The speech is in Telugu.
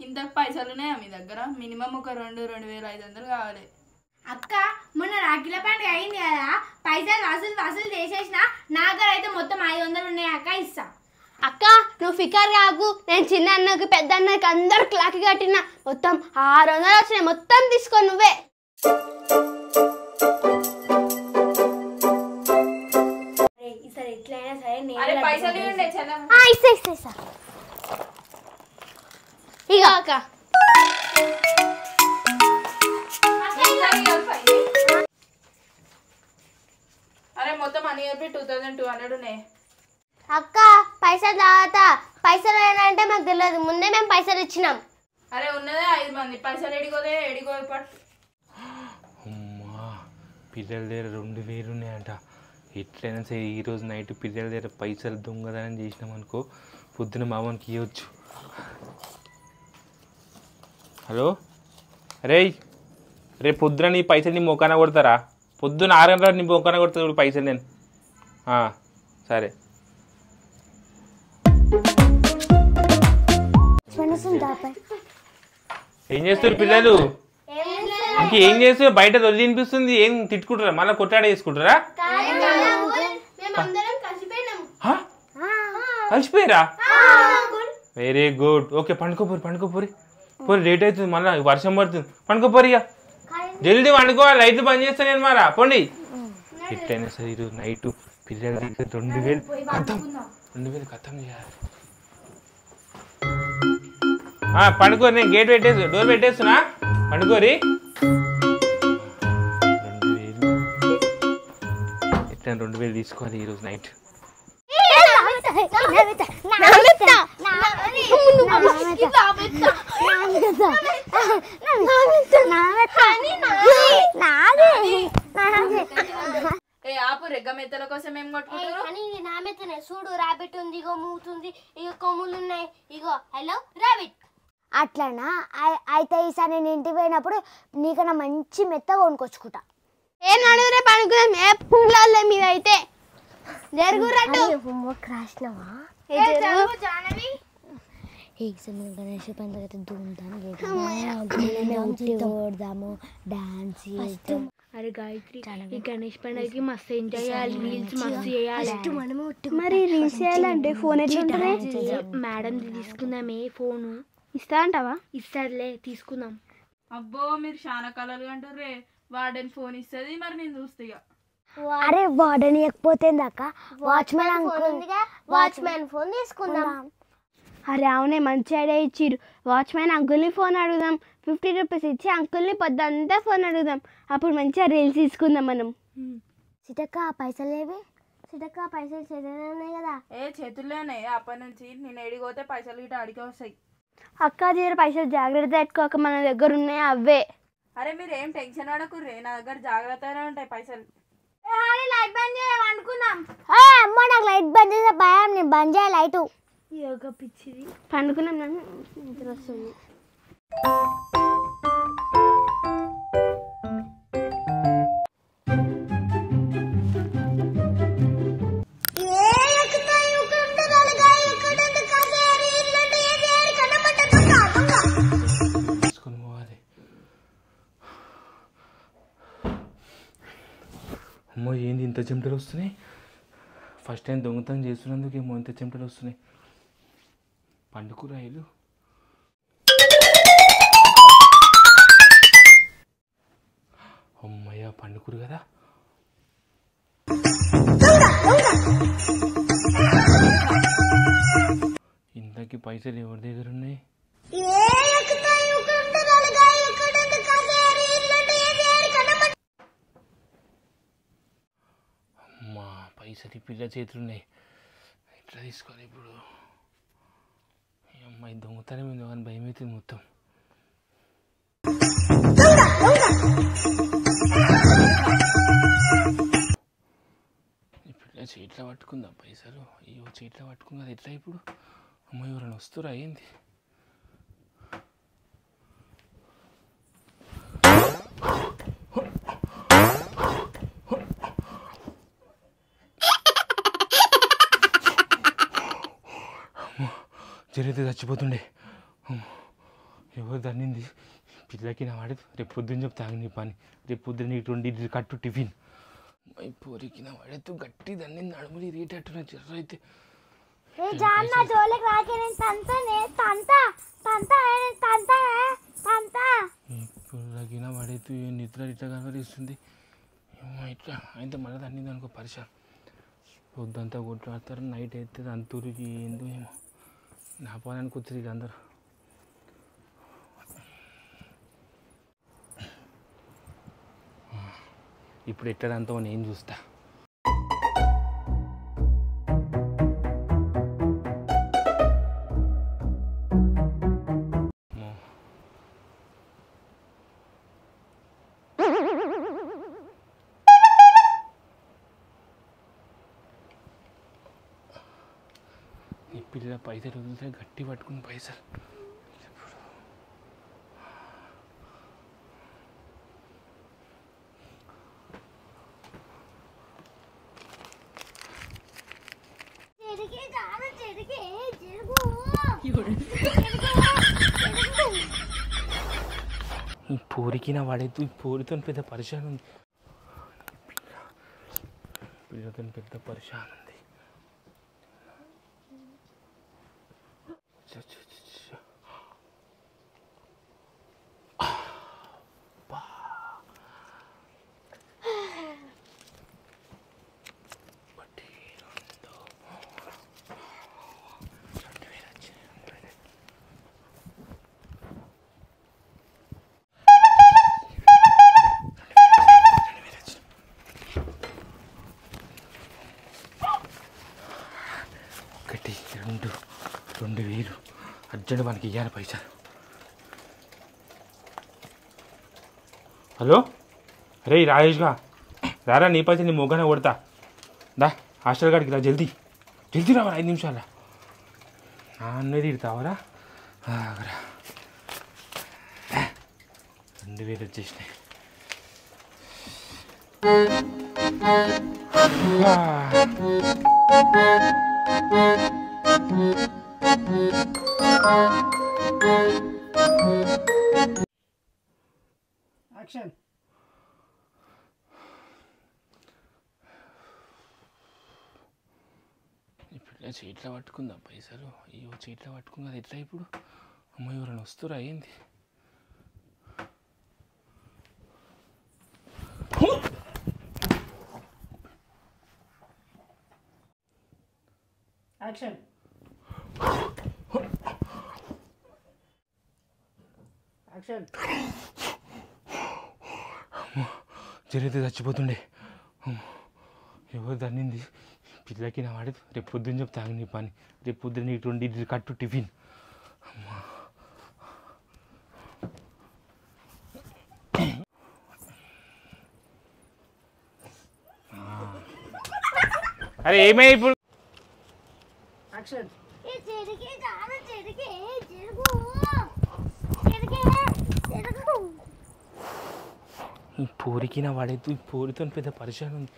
ఇంతకు పైసలున్నాయా మీ దగ్గర? మినిమం ఒక 2,500 కావాలి. అక్క మొన్న రాఖీల పండుగ అయింది కదా, పైసలు వసూలు చేసేసిన నా దగ్గర అయితే మొత్తం 500 ఉన్నాయి అక్క, ఇస్తా. అక్క నువ్వు ఫికర్ కాకు, నేను చిన్న అన్నకి పెద్ద అన్నకి అందరికి లాకి కట్టిన మొత్తం 600 వచ్చినాయి, మొత్తం తీసుకో నువ్వే. ఈసారి ఎట్లయినా సరే ఇస్తా ఇక అక్క. అరే మొత్తం మనీ కలిపి 2,200 ఉన్నాయి. అక్క పైసలు తాగుతా, పైసలు అంటే మాకు తెలియదు, ముందే మేము పైసలు ఇచ్చినాం. అరే ఉన్నదే 5 మంది, పైసలు ఎడిగోదే పట్టు. అమ్మా పిల్లల దగ్గర 2,000 ఉన్నాయంట. ఎట్లయినా సరే ఈరోజు నైట్ పిల్లల దగ్గర పైసలు దొంగదనం చేసినాం అనుకో, పొద్దున మామకి ఇవ్వచ్చు. హలో రేపు పొద్దున నీ పైసలు నీ మొక్కన కొడతారా? పొద్దున 6 గంటలకు నీ మొక్కన కొడతా పైసలు నేను. సరే ఏం చేస్తారు పిల్లలు? ఇంకేం చేస్తారు? బయట దొరి తినిపిస్తుంది, ఏం తిట్టుకుంటారా? మళ్ళీ కొట్టాడ వేసుకుంటారా? కలిసిపోయారా? Very good. ఓకే పండుకోపోరి లేట్ అవుతుంది, మళ్ళీ వర్షం పడుతుంది. పండుకోపోరి ఇక జల్దీ పండుకోవాలి, లైట్లు బంద్ చేస్తా నేను. మారా పోండి. ఎట్లయినా సరే ఈరోజు నైట్ పిల్లల దగ్గర 2,000 ఖతం చేయాలి. పండుకోరి, నేను గేట్ డోర్ పెట్టేస్తున్నా, పండుకోరి. 2,000 ఎట్లా 2,000 తీసుకోవాలి ఈరోజు నైట్. ఆపు, రెగ్గ మెత్తల కోసం ఏం కొట్టుకుంటారు? నా మెత్తనే చూడు, రాబిట్ ఉంది, ఇగో మూతుంది, ఇగో కొమ్ములు ఉన్నాయి, ఇగో హలో రాబిట్. అట్లనా? అయితే ఈసారి నేను ఇంటికి పోయినప్పుడు నీకన్నా మంచి మెత్త కొనుక్కొచ్చుకుంటా. ఏ నడువురే పనుకున్నాం, ఏ పుంగ్లాలే మీదైతే జరుగురట్టు. హోంవర్క్ రాసినావా? గణేష్ పండుగ ధూమ్ధాము డాన్స్ చేస్తాం. అరే గాయత్రి, ఈ గణేష్ పండుగకి మస్తు ఎంజాయ్ చేయాలి, రీల్స్ మస్తు చేయాలి. మరి రీల్స్ చేయాలంటే ఫోన్ ఎట్లుంటుంది? మేడం తీసుకుందామే ఫోను. ఇస్తా అంటావా? ఇస్తారులే, తీసుకుందాం. అబ్బో మీరు చాలా కలర్గా అంటారు. వార్డెన్ ఫోన్ ఇస్తుంది, మరి నేను చూస్తా ఇక. అరే వార్డెన్ ఇవ్వకపోతే వాచ్మెన్ ఫోన్ తీసుకుందాం. అరే అవునే, మంచి ఐడియా ఇచ్చిర్రు. వాచ్మెన్ అంకుల్ని ఫోన్ అడుగుదాం, 50 రూపీస్ ఇచ్చి అంకుల్ని పొద్దంతా ఫోన్ అడుగుదాం, అప్పుడు మంచిగా రీల్స్ తీసుకుందాం మనం. సిటక్క పైసలు ఏవి? సిటక్క పైసలు చేతుల్లో ఉన్నాయి కదా? చేతుల్లోనే, అప్పటి నుంచి నేను ఎడిగిపోతే పైసలు గిట్ట అడిగి వస్తాయి. అక్క దగ్గర పైసలు జాగ్రత్త పెట్టుకోక, మన దగ్గర ఉన్నాయి అవే. అరే మీరు ఏం టెన్షన్ పడకుర్రే, నా దగ్గర జాగ్రత్తగానే ఉంటాయి పైసలు. లైట్ బంద్ చేయాలి అనుకున్నాం. అమ్మ నాకు లైట్ బంద్ చేసే భయం, నేను బంద్ చేయాలి లైటు. యోగా పిచ్చిది. పండుకున్నాం, నన్ను నిద్ర వస్తుంది. అమ్మో ఏంది ఇంత చెమటలు వస్తున్నాయి? ఫస్ట్ టైం దొంగతనం చేస్తున్నందుకు ఏమో ఇంత చెమటలు వస్తున్నాయి. పండుకురాయిలు అమ్మయ్య పండుకురు కదా. ఇంతకీ పైసలు ఎవరి దగ్గర ఉన్నాయి? అమ్మా పైసలు పిల్ల చేతులు ఉన్నాయి, ఎట్లా తీసుకోవాలి ఇప్పుడు? అమ్మాయి దొంగతనం ఏందో అని భయం అవుతుంది మొత్తం. ఇప్పుడు చేతిలో పట్టుకుందా పైసలు? అయ్యో చేతిలో పట్టుకుందా, ఎట్లా ఇప్పుడు? అమ్మాయి ఎవరైనా వస్తురా ఏంది? జరిగితే చచ్చిపోతుండే. ఎవరు దన్నింది పిల్లకి నా వాడి రేపు పొద్దున్న చెప్తాను నీ పని రేపు పొద్దున్న నీకు 20 కట్టు టిఫిన్ మై పోరికి నా వాడితో గట్టి దన్నింది నడుములు రేటట్టున జర్ర అయితే ఏ జాన్న జోలికి రాకే నేను తంతనే తంత ఇప్పుడు తగిన వాడైతే నిద్ర ఇట్లా కనబడిస్తుంది ఏమో ఇట్లా అయితే మళ్ళీ దన్నింది అనుకో పరిశాన్ పొద్దంతా కొట్లాడతారు నైట్ అయితే అంతూరికి ఏందో ఏమో నా పోలానికి వచ్చేది ఇక అందరు ఇప్పుడు ఎట్టడంతో నేను చూస్తా ఈ పిల్ల పైసలు వదిలితే గట్టి పట్టుకుని పైసలు ఈ పోరికి నా వాడైతే ఈ పోరితో పెద్ద పరిశాన్ ఉంది పిల్లతో పెద్ద పరిశాన్ ఉంది ఒకటి 2,000 అర్జెంట్ మనకి ఇవ్వాలి పైసలు హలో అరే రాజేష్గా రారా నీ పైసలు నీ మొగ్గనే కొడతా దా హాస్టల్ కాడికి రా జల్దీ రావరా 5 నిమిషాల అన్నది ఇడతావరా రా 2,000 వచ్చేసినాయి యాక్షన్ ఇప్పుడు చేతిలో పట్టుకుందా పైసలు అయ్యో చేతిలో పట్టుకుందా ఎట్లా ఇప్పుడు అమ్మ ఎవరైనా వస్తురా ఏంది యాక్షన్ యాక్షన్ జరిగితే చచ్చిపోతుండే ఎవరు దన్నింది పిల్లకి నా వాడి రేపు పొద్దున్న చెప్తాను నీ పని రేపు పొద్దున్న నీకు 20 కట్టు టిఫిన్ అరే ఏమై ఇప్పుడు యాక్షన్ ఈ పోరికి నా వాడైతే ఈ పోరితో పెద్ద పరిశాన్ ఉంది